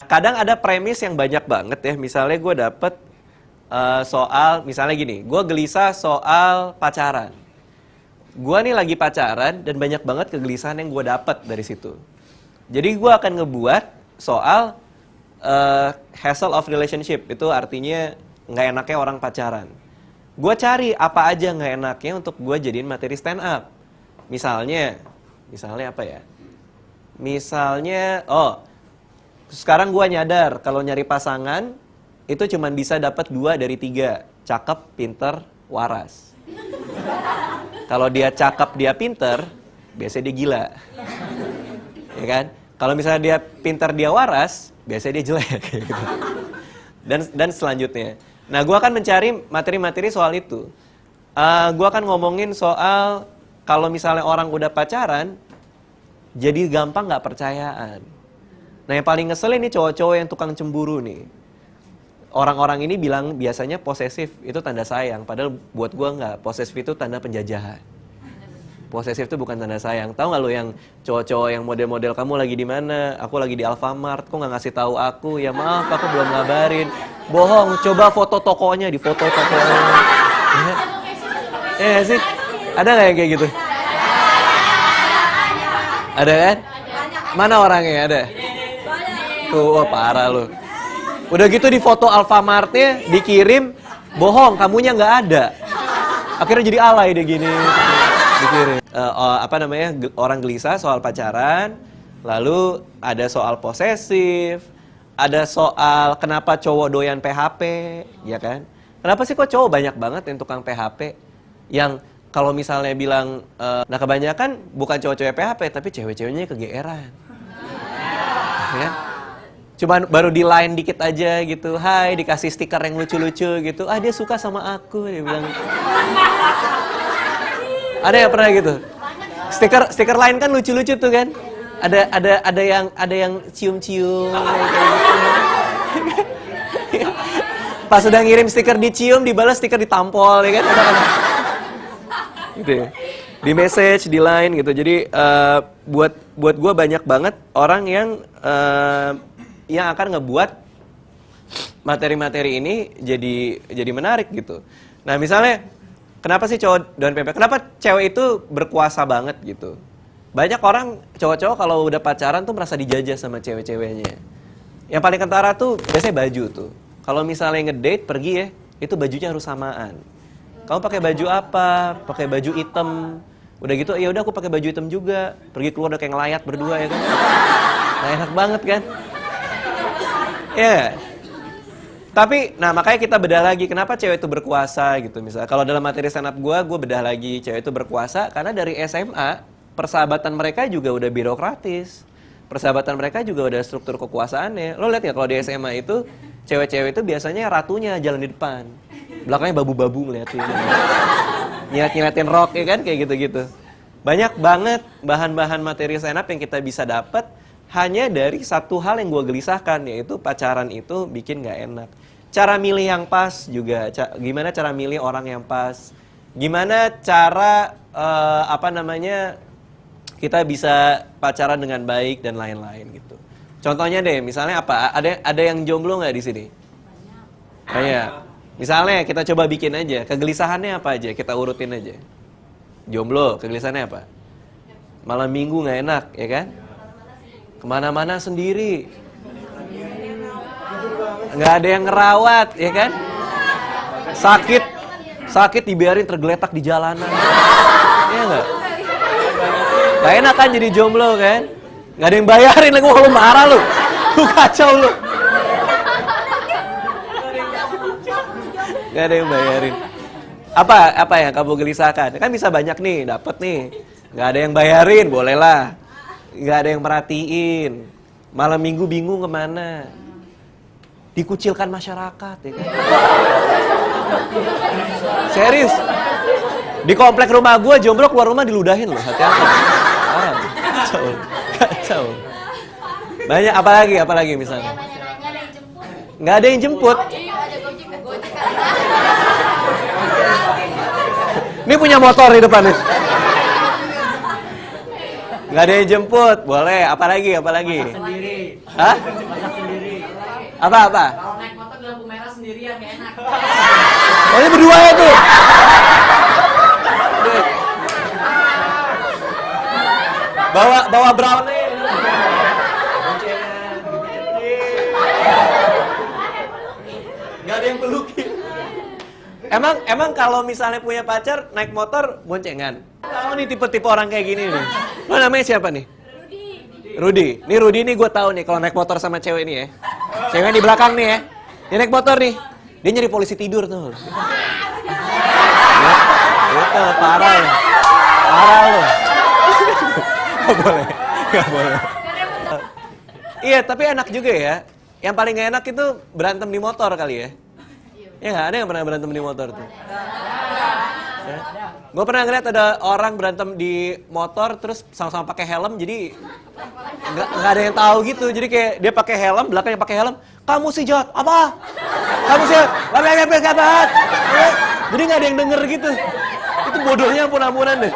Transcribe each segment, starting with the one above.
Kadang ada premis yang banyak banget ya. Misalnya gue dapet soal, misalnya gini, gue gelisah soal pacaran. Gue nih lagi pacaran dan banyak banget kegelisahan yang gue dapet dari situ. Jadi gue akan ngebuat soal hassle of relationship. Itu artinya nggak enaknya orang pacaran. Gue cari apa aja nggak enaknya untuk gue jadiin materi stand up. Misalnya apa ya? Misalnya, sekarang gue nyadar kalau nyari pasangan itu cuma bisa dapat 2 dari 3. Cakep, pinter, waras. Kalau dia cakep, dia pinter, biasanya dia gila. Ya kan? Kalau misalnya dia pinter, dia waras, biasanya dia jelek. Gitu. Dan selanjutnya. Nah, gue akan mencari materi-materi soal itu. Gue akan ngomongin soal kalau misalnya orang udah pacaran, jadi gampang gak percayaan. Nah, yang paling ngeselin nih cowok-cowok yang tukang cemburu nih. Orang-orang ini bilang biasanya posesif itu tanda sayang. Padahal buat gue nggak. Posesif itu tanda penjajahan. Posesif itu bukan tanda sayang. Tahu nggak lo yang cowok-cowok yang model-model kamu lagi di mana? Aku lagi di Alfamart. Kok nggak ngasih tahu aku? Ya maaf, aku belum ngabarin. Bohong. Coba foto tokonya, di foto tokonya. Ya sih. Ada nggak yang kayak gitu? Ada kan? Mana orangnya? Ada. Tuh, wah parah lo. Udah gitu di foto Alfamartnya dikirim, bohong, kamunya nggak ada. Akhirnya jadi alay deh gini. Dikirim. Orang gelisah soal pacaran, lalu ada soal posesif, ada soal kenapa cowok doyan PHP, ya kan? Kenapa sih kok cowok banyak banget yang tukang PHP? Yang kalau misalnya bilang, nah kebanyakan bukan cowok-cowok PHP, tapi cewek-ceweknya kegeeran. Ya? Cuman baru di line dikit aja gitu. Hai, dikasih stiker yang lucu-lucu gitu. Dia suka sama aku, dia bilang. Ada yang pernah gitu? Stiker line kan lucu-lucu tuh kan? Ada yang cium-cium gitu. Pas udah ngirim stiker dicium, dibalas stiker ditampol ya kan? Gitu ya. Di message, di line gitu. Jadi buat gue banyak banget orang yang akan ngebuat materi-materi ini jadi menarik gitu. Nah misalnya, kenapa sih cowok doyan PHP? Kenapa cewek itu berkuasa banget gitu? Banyak orang, cowok-cowok kalau udah pacaran tuh merasa dijajah sama cewek-ceweknya. Yang paling kentara tuh biasanya baju tuh. Kalau misalnya ngedate, pergi ya, itu bajunya harus samaan. Kamu pakai baju apa? Pakai baju hitam. Udah gitu, ya udah aku pakai baju hitam juga. Pergi keluar udah kayak ngelayat berdua ya kan? Nah, enak banget kan? Ya, tapi, nah makanya kita bedah lagi kenapa cewek itu berkuasa gitu. Misalnya kalau dalam materi stand up gue bedah lagi cewek itu berkuasa karena dari SMA persahabatan mereka juga udah birokratis, persahabatan mereka juga udah struktur kekuasaannya. Lo lihat ya kalau di SMA itu cewek-cewek itu biasanya ratunya jalan di depan, belakangnya babu-babu ngeliatin, nyilat-nyilatin rok ya kan kayak gitu-gitu. Banyak banget bahan-bahan materi stand up yang kita bisa dapat hanya dari satu hal yang gue gelisahkan, yaitu pacaran itu bikin gak enak. Cara milih yang pas juga, gimana cara milih orang yang pas, gimana cara kita bisa pacaran dengan baik dan lain-lain gitu. Contohnya deh, misalnya apa? Ada yang jomblo nggak di sini? Banyak. Misalnya kita coba bikin aja, kegelisahannya apa aja, kita urutin aja. Jomblo, kegelisahannya apa? Malam minggu nggak enak, ya kan? Kemana-mana sendiri, nggak ada yang ngerawat, ya kan? Sakit dibiarin tergeletak di jalanan, ya nggak? Gak enak kan jadi jomblo kan? Nggak ada yang bayarin lagi, lu marah lu kacau lu. Nggak ada yang bayarin. Apa yang kamu gelisahkan? Kan bisa banyak nih, dapet nih. Nggak ada yang bayarin, bolehlah. Nggak ada yang merhatiin. Malam minggu bingung kemana. Dikucilkan masyarakat ya kan. Serius. Di komplek rumah gue jomblo keluar rumah diludahin loh. Hati-hati. Kacau. Banyak apalagi misalnya. Nggak ada yang jemput. Ini punya motor di depan nih. Nggak ada yang jemput, boleh. Apalagi? Masak sendiri. Hah? Masak sendiri. Apa? Kalau naik motor di lampu merah sendirian gak enak. Oh, ini berdua ya tuh. Bawa brownie. Gak ada yang pelukin. Emang kalau misalnya punya pacar naik motor boncengan. Tahu nih tipe-tipe orang kayak gini nih. Lo namanya siapa nih? Rudy. Nih Rudy nih gue tahu nih kalau naik motor sama cewek nih ya. Cewek di belakang nih ya. Dia naik motor nih. Dia nyari polisi tidur tuh. Itu parah lo. Parah lo. Gak boleh. Iya, tapi enak juga ya. Yang paling gak enak itu berantem di motor kali ya. Ya nggak ada yang pernah berantem di motor tuh. Ya? Gue pernah ngeliat ada orang berantem di motor terus sama-sama pakai helm, jadi nggak ada yang tahu gitu. Jadi kayak dia pakai helm, belakangnya pakai helm. Kamu sih jahat apa? Kamu sih jahat. Jadi nggak ada yang denger gitu. Itu bodohnya ampun-ampunan deh.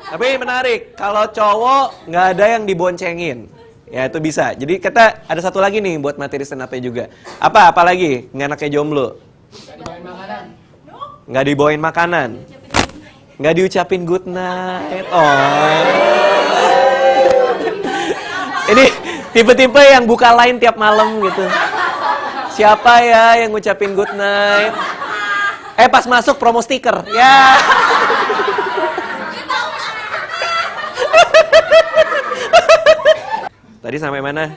Tapi menarik, kalau cowok nggak ada yang diboncengin. Ya itu bisa. Jadi kita ada satu lagi nih buat materi stand up-nya juga. Apa lagi? Nggak enaknya jomblo. Nggak dibawain makanan. Nggak diucapin good night. Oh. Ini tipe-tipe yang buka line tiap malam gitu. Siapa ya yang ngucapin good night? Pas masuk promo stiker. Ya. Tadi sampai mana?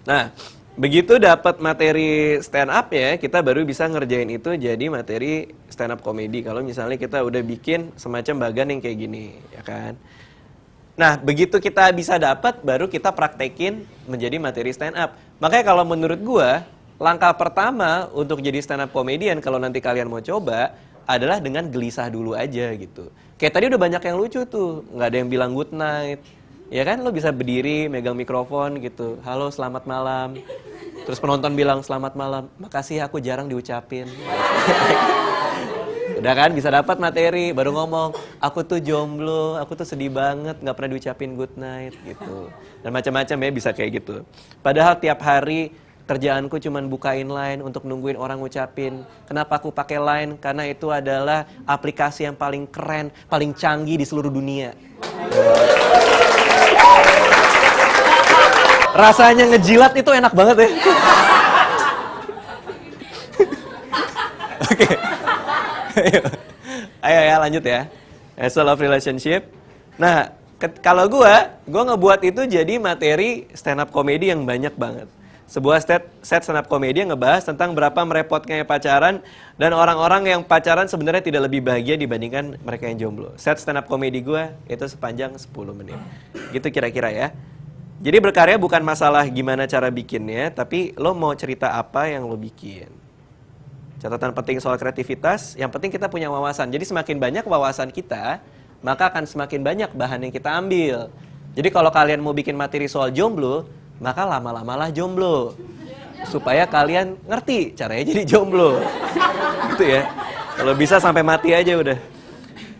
Nah, begitu dapat materi stand up ya, kita baru bisa ngerjain itu jadi materi stand up komedi. Kalau misalnya kita udah bikin semacam bagan yang kayak gini, ya kan? Nah, begitu kita bisa dapat, baru kita praktekin menjadi materi stand up. Makanya kalau menurut gua, langkah pertama untuk jadi stand up comedian kalau nanti kalian mau coba adalah dengan gelisah dulu aja gitu. Kayak tadi udah banyak yang lucu tuh, nggak ada yang bilang good night. Ya kan, lo bisa berdiri, megang mikrofon gitu. Halo, selamat malam. Terus penonton bilang, selamat malam. Makasih, aku jarang diucapin. Udah kan, bisa dapat materi. Baru ngomong, aku tuh jomblo, aku tuh sedih banget, gak pernah diucapin good night gitu. Dan macam-macam ya, bisa kayak gitu. Padahal tiap hari kerjaanku cuman bukain line untuk nungguin orang ngucapin. Kenapa aku pakai line? Karena itu adalah aplikasi yang paling keren, paling canggih di seluruh dunia. Rasanya ngejilat itu enak banget ya. Oke. Ayo ya lanjut ya. Hassle of relationship. Nah, kalau gue ngebuat itu jadi materi stand up comedy yang banyak banget. Sebuah set stand up comedy yang ngebahas tentang berapa merepotnya pacaran dan orang-orang yang pacaran sebenarnya tidak lebih bahagia dibandingkan mereka yang jomblo. Set stand up comedy gue itu sepanjang 10 menit. Gitu kira-kira ya. Jadi berkarya bukan masalah gimana cara bikinnya, tapi lo mau cerita apa yang lo bikin. Catatan penting soal kreativitas, yang penting kita punya wawasan. Jadi semakin banyak wawasan kita, maka akan semakin banyak bahan yang kita ambil. Jadi kalau kalian mau bikin materi soal jomblo, maka lama-lamalah jomblo. Supaya kalian ngerti caranya jadi jomblo. Gitu ya. Kalau bisa sampai mati aja udah.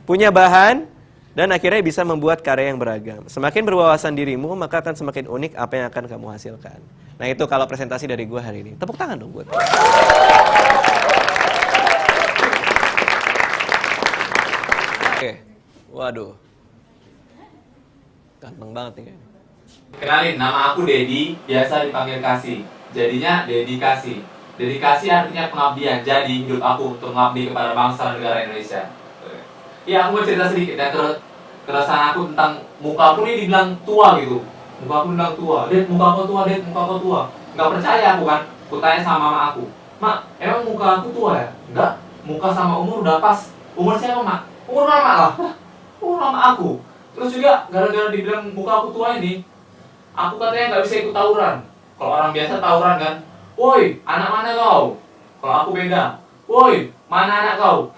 Punya bahan, dan akhirnya bisa membuat karya yang beragam. Semakin berwawasan dirimu, maka akan semakin unik apa yang akan kamu hasilkan. Nah itu kalau presentasi dari gue hari ini. Tepuk tangan dong buat. Oke, waduh. Ganteng banget nih kayaknya. Kenalin, nama aku Dedi, biasa dipanggil Kasih. Jadinya dedikasi. Dedikasi artinya pengabdian. Jadi hidup aku untuk mengabdi kepada bangsa dan negara Indonesia. Ya, aku mau cerita sedikit ya, keresahan aku tentang muka aku nih dibilang tua gitu. Muka aku dibilang tua, Ded, muka aku tua, Ded, muka aku tua. Nggak percaya aku kan, aku tanya sama mama aku, Mak, emang muka aku tua ya? Enggak, muka sama umur udah pas. Umur siapa, Mak? Umur mama lah. Umur mama aku. Terus juga, gara-gara dibilang muka aku tua ini, aku katanya nggak bisa ikut tawuran. Kalau orang biasa tawuran kan, woi, anak mana kau? Kalau aku beda, woi, mana anak kau?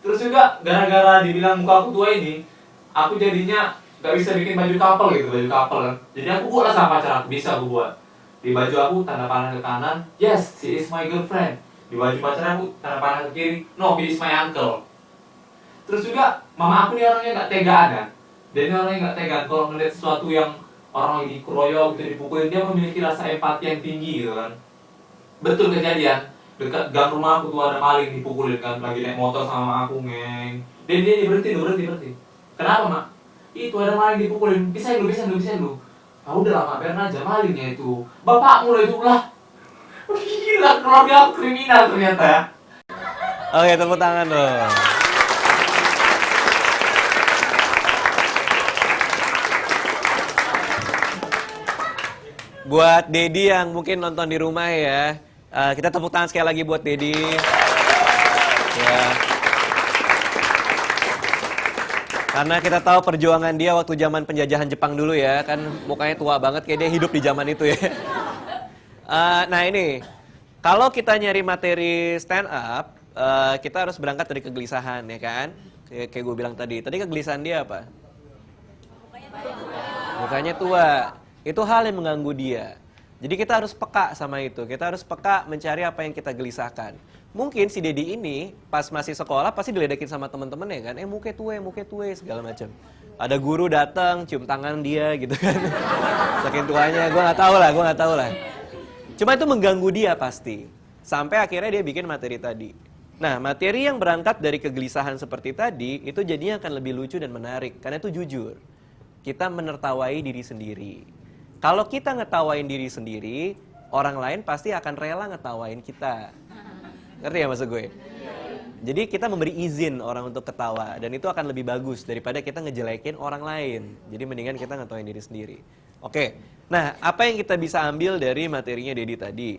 Terus juga gara-gara dibilang muka aku tua ini, aku jadinya gak bisa bikin baju couple gitu, baju couple kan. Jadi aku buat sama pacar aku, bisa aku buat. Di baju aku tanda panah ke kanan, yes, she is my girlfriend. Di baju pacar aku tanda panah ke kiri, no, he is my uncle. Terus juga mama aku nih orangnya gak tegaan kan. Dia ini orangnya gak tegaan kalau ngeliat sesuatu yang orang yang dikeroyok gitu, dipukulin, dia memiliki rasa empati yang tinggi gitu kan. Betul kejadian, dekat gang rumah aku tuh ada maling dipukulin kan, lagi naik motor sama aku ngeng. Dia berhenti. Kenapa mak? Itu ada maling dipukulin, pisahin lu. Ah udah lah mak, biarin aja malingnya itu. Bapakmu lah itu lah. Gila, keluarga aku kriminal ternyata ya. Oke, tepuk tangan dong. Buat Dedi yang mungkin nonton di rumah ya, kita tepuk tangan sekali lagi buat Dedi. Ya. Karena kita tahu perjuangan dia waktu zaman penjajahan Jepang dulu ya, kan mukanya tua banget kayak dia hidup di zaman itu ya. Nah ini, kalau kita nyari materi stand up, kita harus berangkat dari kegelisahan ya kan. Kayak gue bilang tadi kegelisahan dia apa? Mukanya tua. Itu hal yang mengganggu dia. Jadi kita harus peka sama itu. Kita harus peka mencari apa yang kita gelisahkan. Mungkin si Dedi ini pas masih sekolah pasti diledekin sama teman-temannya kan. Muke tue segala macam. Ada guru datang cium tangan dia gitu kan. Saking tuanya, gue nggak tahu lah. Cuma itu mengganggu dia pasti. Sampai akhirnya dia bikin materi tadi. Nah, materi yang berangkat dari kegelisahan seperti tadi itu jadinya akan lebih lucu dan menarik karena itu jujur. Kita menertawai diri sendiri. Kalau kita ngetawain diri sendiri, orang lain pasti akan rela ngetawain kita. Ngerti ya maksud gue? Jadi kita memberi izin orang untuk ketawa dan itu akan lebih bagus daripada kita ngejelekin orang lain. Jadi mendingan kita ngetawain diri sendiri. Oke, nah apa yang kita bisa ambil dari materinya Dedi tadi?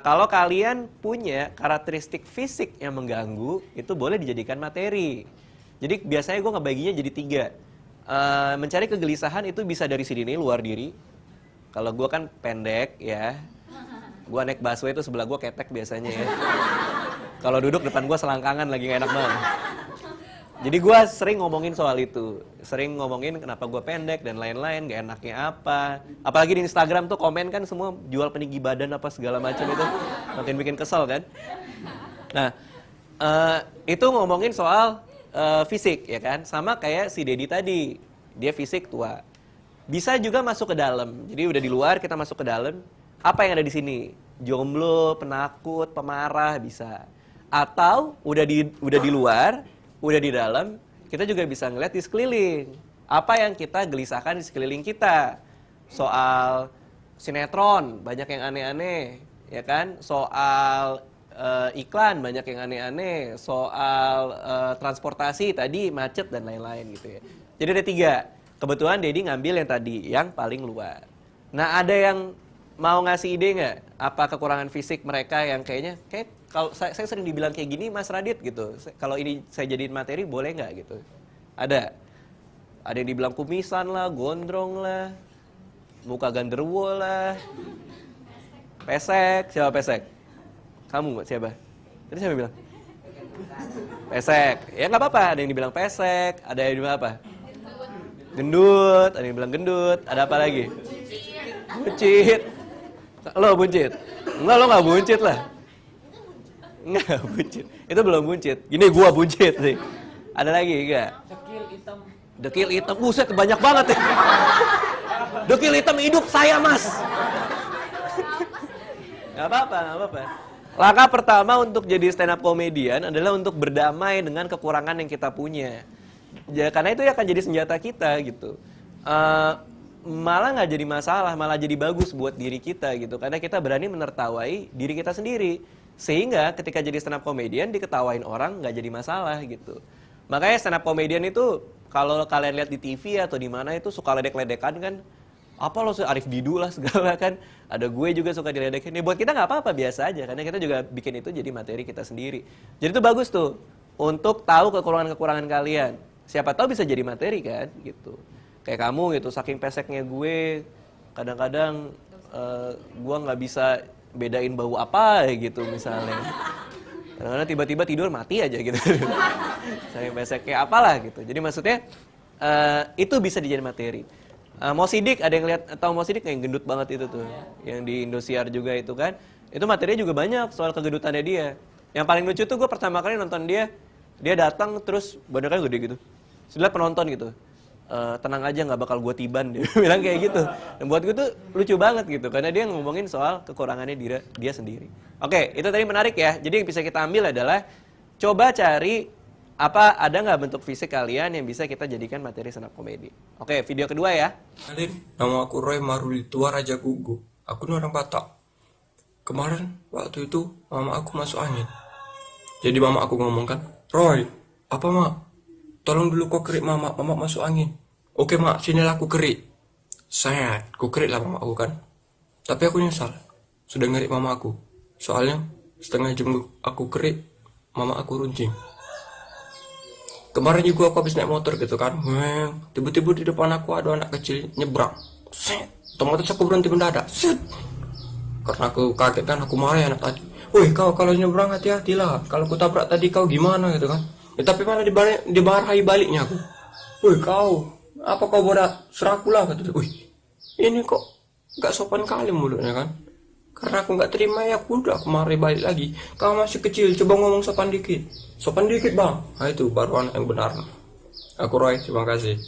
Kalau kalian punya karakteristik fisik yang mengganggu, itu boleh dijadikan materi. Jadi biasanya gue ngebaginya jadi 3. Mencari kegelisahan itu bisa dari sini luar diri. Kalau gue kan pendek ya, gue naik busway itu sebelah gue ketek biasanya ya. Kalau duduk depan gue selangkangan lagi gak enak banget. Jadi gue sering ngomongin soal itu, sering ngomongin kenapa gue pendek dan lain-lain, gak enaknya apa. Apalagi di Instagram tuh komen kan semua jual peninggi badan apa segala macam itu, makin bikin kesel kan. Nah, itu ngomongin soal fisik ya kan, sama kayak si Dedi tadi, dia fisik tua. Bisa juga masuk ke dalam. Jadi udah di luar, kita masuk ke dalam. Apa yang ada di sini? Jomblo, penakut, pemarah bisa. Atau udah di luar, udah di dalam, kita juga bisa ngeliat di sekeliling. Apa yang kita gelisahkan di sekeliling kita? Soal sinetron, banyak yang aneh-aneh, ya kan? Soal iklan, banyak yang aneh-aneh. Soal transportasi tadi macet dan lain-lain gitu ya. Jadi ada 3. Kebetulan Dedi ngambil yang tadi, yang paling luar. Nah, ada yang mau ngasih ide nggak? Apa kekurangan fisik mereka yang kayak kalau saya sering dibilang kayak gini, Mas Radit gitu. Kalau ini saya jadiin materi, boleh nggak gitu? Ada yang dibilang kumisan lah, gondrong lah, muka ganderwo lah, pesek. Siapa pesek? Kamu siapa? Tadi siapa bilang? Pesek. Ya nggak apa-apa. Ada yang dibilang pesek, ada yang dibilang apa? Gendut, ada yang bilang gendut, ada apa lagi? Buncit. Lo buncit? Enggak, lo nggak buncit lah. Enggak buncit. Itu belum buncit. Gini gua buncit sih. Ada lagi enggak? Dekil hitam. Buset, banyak banget ya. Dekil hitam hidup saya, Mas. Gak apa-apa. Langkah pertama untuk jadi stand up comedian adalah untuk berdamai dengan kekurangan yang kita punya. Ya, karena itu akan jadi senjata kita gitu. Malah nggak jadi masalah, malah jadi bagus buat diri kita gitu. Karena kita berani menertawai diri kita sendiri. Sehingga ketika jadi stand up comedian diketawain orang nggak jadi masalah gitu. Makanya stand up comedian itu kalau kalian lihat di TV atau di mana itu suka ledek-ledekan kan. Apa lo Arif Didu lah segala kan. Ada gue juga suka diledekin. Ya buat kita nggak apa-apa, biasa aja. Karena kita juga bikin itu jadi materi kita sendiri. Jadi itu bagus tuh untuk tahu kekurangan-kekurangan kalian. Siapa tahu bisa jadi materi kan gitu. Kayak kamu gitu, saking peseknya gue, kadang-kadang gue nggak bisa bedain bau apa gitu misalnya. Kadang-kadang tiba-tiba tidur mati aja gitu. Saking peseknya apalah gitu. Jadi maksudnya itu bisa dijadiin materi. Mo Sidik, ada yang lihat tahu Mo Sidik yang gendut banget itu tuh, yang di Indosiar juga itu kan. Itu materinya juga banyak soal kegendutannya dia. Yang paling lucu tuh gue pertama kali nonton dia datang terus badannya gede gitu. Setelah penonton gitu. tenang aja nggak bakal gue tiban, dia bilang kayak gitu. Dan buat gue tuh lucu banget gitu karena dia ngomongin soal kekurangannya dia sendiri. Oke, itu tadi menarik ya. Jadi yang bisa kita ambil adalah coba cari ada nggak bentuk fisik kalian yang bisa kita jadikan materi stand up komedi. Oke, video kedua ya. Kenalin, nama aku Roy Marulitua Raja Gugu. Aku ini orang Batak. Kemarin waktu itu mama aku masuk angin. Jadi mama aku ngomong kan, Roy, apa mak? Tolong dulu kau kerik mama masuk angin. Oke mak, sinilah aku kerik. Ku kerik lah mama aku kan. Tapi aku nyesal, sudah ngerik mama aku. Soalnya setengah jam aku kerik, mama aku runcing. Kemarin juga aku habis naik motor gitu kan. Tiba-tiba di depan aku ada anak kecil nyebrang. Otomatis aku berhenti mendadak. Karena aku kaget kan, aku marah anak tadi. Woi kau kalau nyebrang hati-hatilah. Kalau ku tabrak tadi kau gimana gitu kan. Tapi mana dimarahi baliknya aku. Woi kau, apa kau bodoh serakulah kata. Wih, ini kok gak sopan kali mulutnya kan. Karena aku gak terima ya aku marahi balik lagi. Kau masih kecil, coba ngomong sopan dikit. Sopan dikit bang. Nah itu baru anak yang benar. Aku Roy, terima kasih.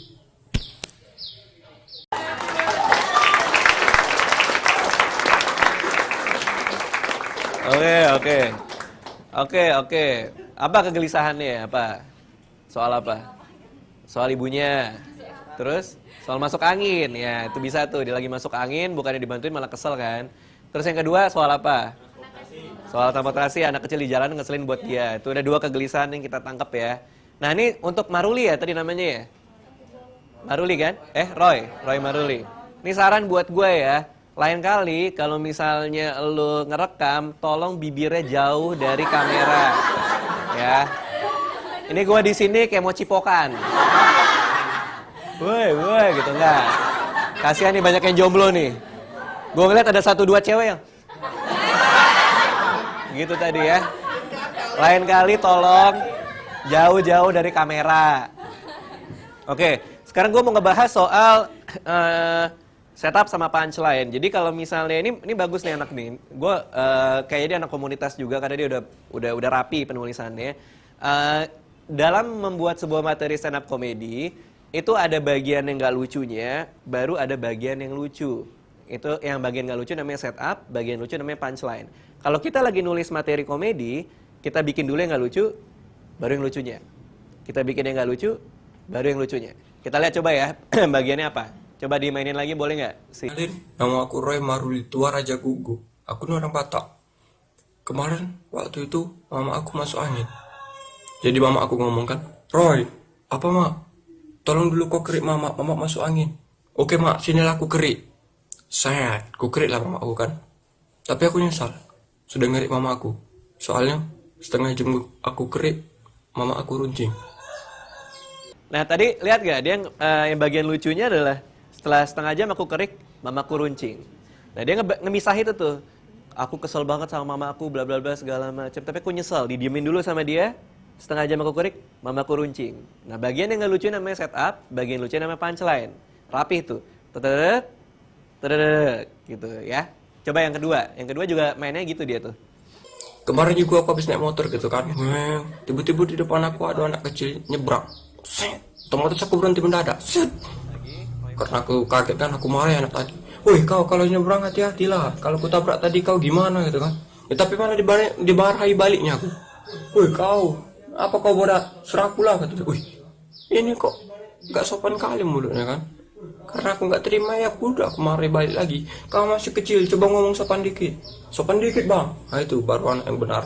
Oke. Apa kegelisahannya? Apa? Soal apa? Soal ibunya. Terus soal masuk angin. Ya, itu bisa tuh. Dia lagi masuk angin, bukannya dibantuin malah kesel kan. Terus yang kedua soal apa? Soal transportasi, anak kecil di jalan ngeselin buat dia. Itu ada dua kegelisahan yang kita tangkap ya. Nah, ini untuk Maruli ya tadi namanya ya? Maruli kan? Roy Maruli. Ini saran buat gue ya. Lain kali kalau misalnya lu ngerekam, tolong bibirnya jauh dari kamera. Ya. Ini gue di sini kayak mau cipokan. Woi gitu enggak. Kasihan nih banyak yang jomblo nih. Gue ngeliat ada 1-2 cewek yang gitu tadi ya. Lain kali tolong jauh-jauh dari kamera. Oke, sekarang gue mau ngebahas soal setup sama punchline. Jadi kalau misalnya ini bagus nih anak nih. Gue kayaknya dia anak komunitas juga karena dia udah rapi penulisannya. Dalam membuat sebuah materi stand up komedi itu ada bagian yang gak lucunya, baru ada bagian yang lucu. Itu yang bagian gak lucu namanya setup, bagian lucu namanya punchline. Kalau kita lagi nulis materi komedi, kita bikin dulu yang gak lucu, baru yang lucunya. Kita bikin yang gak lucu, baru yang lucunya. Kita lihat coba ya, bagiannya apa. Coba dimainin lagi boleh nggak? Nama aku Roy Marulitua Raja Gugu. Aku ini orang Batak. Kemarin waktu itu mama aku masuk angin. Jadi mama aku ngomong kan, Roy, apa mak? Tolong dulu kau kerik mama masuk angin. Oke mak, sinilah aku kerik. Ku kerik lah mama aku kan. Tapi aku nyesal, sudah ngerik mama aku. Soalnya setengah jam aku kerik, mama aku runcing. Nah tadi lihat gak, dia yang bagian lucunya adalah setelah setengah jam aku kerik, mamaku runcing. Nah dia ngemisah itu tuh. Aku kesel banget sama mama aku, bla bla bla segala macam. Tapi aku nyesel, didiemin dulu sama dia. Setengah jam aku kerik, mamaku runcing. Nah bagian yang gak lucu namanya setup, bagian lucu namanya punchline. Rapih tuh. Gitu ya. Coba yang kedua juga mainnya gitu dia tuh. Kemarin juga aku habis naik motor gitu kan. Tiba-tiba di depan aku ada anak kecil nyebrang. Otomatis aku berhenti mendadak. Karena aku kaget kan, aku marah anak tadi. Woi kau kalau nyebrang hati-hatilah. Kalau ku tabrak tadi kau gimana gitu kan. Tapi mana dimarahi baliknya aku. Woi kau, apa kau bodoh serakulah kata. Wih, ini kok gak sopan kali mulutnya kan. Karena aku gak terima ya aku marahi balik lagi. Kau masih kecil, coba ngomong sopan dikit. Sopan dikit bang. Nah itu baru anak yang benar.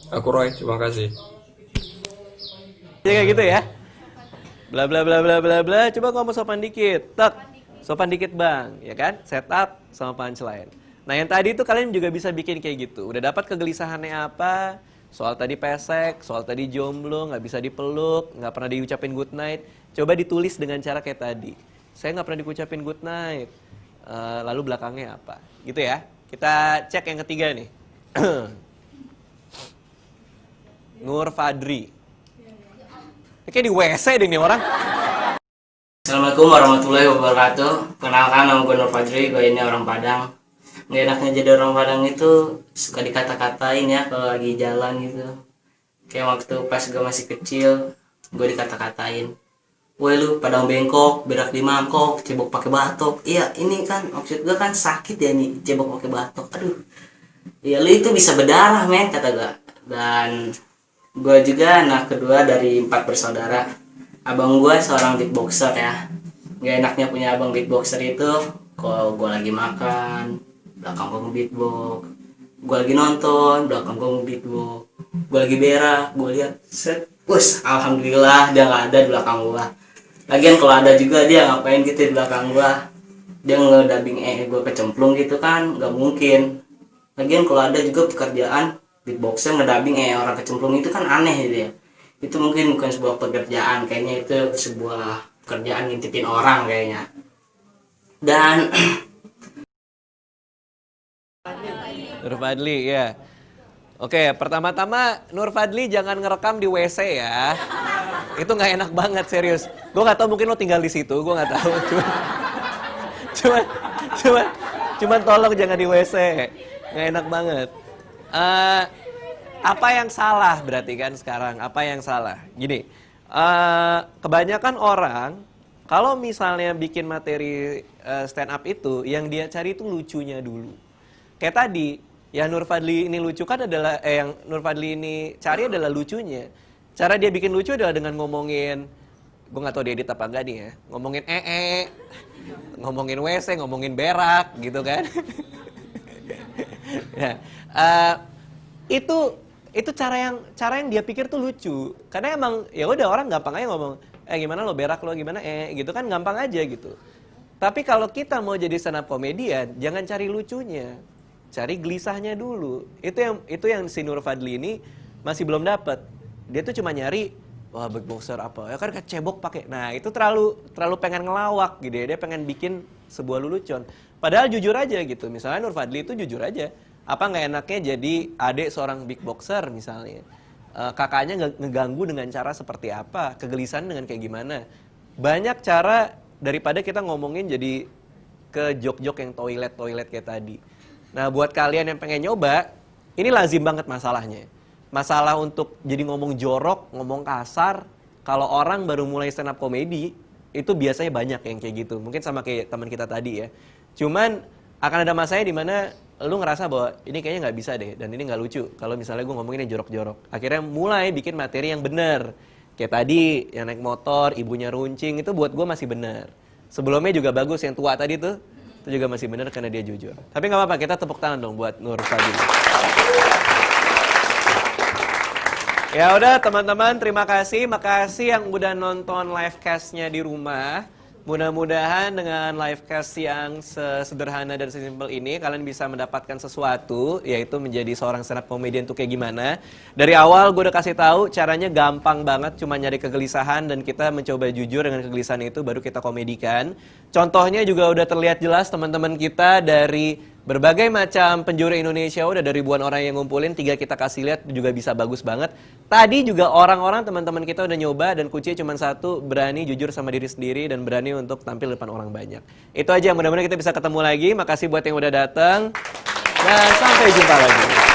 Aku Roy, terima kasih. Kayak gitu ya. Bla bla bla bla bla bla, coba ngomong sopan dikit. Sopan dikit bang, ya kan? Setup sama punchline. Nah yang tadi itu kalian juga bisa bikin kayak gitu. Udah dapat kegelisahannya apa? Soal tadi pesek, soal tadi jomblo, nggak bisa dipeluk, nggak pernah diucapin good night. Coba ditulis dengan cara kayak tadi. Saya nggak pernah diucapin good night. Lalu belakangnya apa? Gitu ya. Kita cek yang ketiga nih. Nur Fadri. Kayak di WC deh nih orang. Assalamualaikum warahmatullahi wabarakatuh. Kenalkan, nama gue Nur Fadri, gue ini orang Padang. Nggak enaknya jadi orang Padang itu suka dikata-katain ya kalau lagi jalan gitu. Kayak waktu pas gue masih kecil, gue dikata-katain. weh lu padang bengkok, berak di mangkok, cebok pakai batok. Iya, ini kan maksud gue kan sakit ya nih, cebok pakai batok. Aduh. Ya lu itu bisa berdarah, men, kata gue. Dan gue juga anak kedua dari 4 bersaudara. Abang gue seorang beatboxer ya. Gak enaknya punya abang beatboxer itu, kalau gue lagi makan, belakang gue nge-beatbox. Gue lagi nonton, belakang gue nge-beatbox. Gue lagi berak, gue lihat, set, wus, alhamdulillah dia nggak ada di belakang gue. Lagian kalau ada juga dia ngapain gitu di belakang gue? Dia ngedubbing gue kecemplung gitu kan, nggak mungkin. Lagian kalau ada juga pekerjaan beatboxer ngedubbing orang kecemplung itu kan aneh gitu ya. Itu mungkin bukan sebuah pekerjaan, kayaknya itu sebuah pekerjaan ngintipin orang kayaknya. Dan Nur Fadli, ya. Oke, pertama-tama Nur Fadli jangan ngerekam di WC ya. Itu nggak enak banget, serius. Gue nggak tahu, mungkin lo tinggal di situ, gue nggak tahu. Cuman tolong jangan di WC. Nggak enak banget. Apa yang salah berarti kan sekarang? Apa yang salah? Gini, kebanyakan orang kalau misalnya bikin materi stand up itu, yang dia cari itu lucunya dulu. Kayak tadi, yang Nur Fadli ini lucu kan adalah, yang Nur Fadli ini cari adalah lucunya. Cara dia bikin lucu adalah dengan ngomongin, gue nggak tahu dia edit apa enggak nih ya, ngomongin ngomongin WC, ngomongin berak gitu kan. Nah, itu cara yang dia pikir tuh lucu. Karena emang ya udah orang gampang aja ngomong, gimana lo berak lo gimana gitu kan, gampang aja gitu. Tapi kalau kita mau jadi stand up comedian, jangan cari lucunya. Cari gelisahnya dulu. Itu yang si Nur Fadli ini masih belum dapat. Dia tuh cuma nyari, wah beatboxer apa? Ya kan cebok pakai. Nah, itu terlalu pengen ngelawak gitu ya. Dia pengen bikin sebuah lelucon. Padahal jujur aja gitu. Misalnya Nur Fadli itu jujur aja. Apa nggak enaknya jadi adik seorang beatboxer misalnya? Kakaknya ngeganggu dengan cara seperti apa? Kegelisahan dengan kayak gimana? Banyak cara daripada kita ngomongin jadi ke jok-jok yang toilet kayak tadi. Nah, buat kalian yang pengen nyoba, ini lazim banget masalahnya. Masalah untuk jadi ngomong jorok, ngomong kasar, kalau orang baru mulai stand up comedy, itu biasanya banyak yang kayak gitu. Mungkin sama kayak teman kita tadi ya. Cuman akan ada masanya di mana lu ngerasa bahwa ini kayaknya nggak bisa deh, dan ini nggak lucu. Kalau misalnya gue ngomongin yang jorok-jorok. Akhirnya mulai bikin materi yang bener. Kayak tadi, yang naik motor, ibunya runcing, itu buat gue masih bener. Sebelumnya juga bagus, yang tua tadi tuh, itu juga masih bener karena dia jujur. Tapi nggak apa-apa, kita tepuk tangan dong buat Nur Fadli. Ya udah teman-teman, terima kasih. Makasih yang udah nonton live cast-nya di rumah. Mudah-mudahan dengan live cast yang sederhana dan sesimpel ini kalian bisa mendapatkan sesuatu, yaitu menjadi seorang stand up comedian itu kayak gimana. Dari awal gue udah kasih tahu caranya gampang banget, cuma nyari kegelisahan dan kita mencoba jujur dengan kegelisahan itu baru kita komedikan. Contohnya juga udah terlihat jelas teman-teman kita dari berbagai macam penjuru Indonesia, udah dari ribuan orang yang ngumpulin, 3 kita kasih lihat juga bisa bagus banget. Tadi juga orang-orang teman-teman kita udah nyoba dan kuncinya cuma satu, berani jujur sama diri sendiri dan berani untuk tampil depan orang banyak. Itu aja, mudah-mudahan kita bisa ketemu lagi. Makasih buat yang udah datang dan sampai jumpa lagi.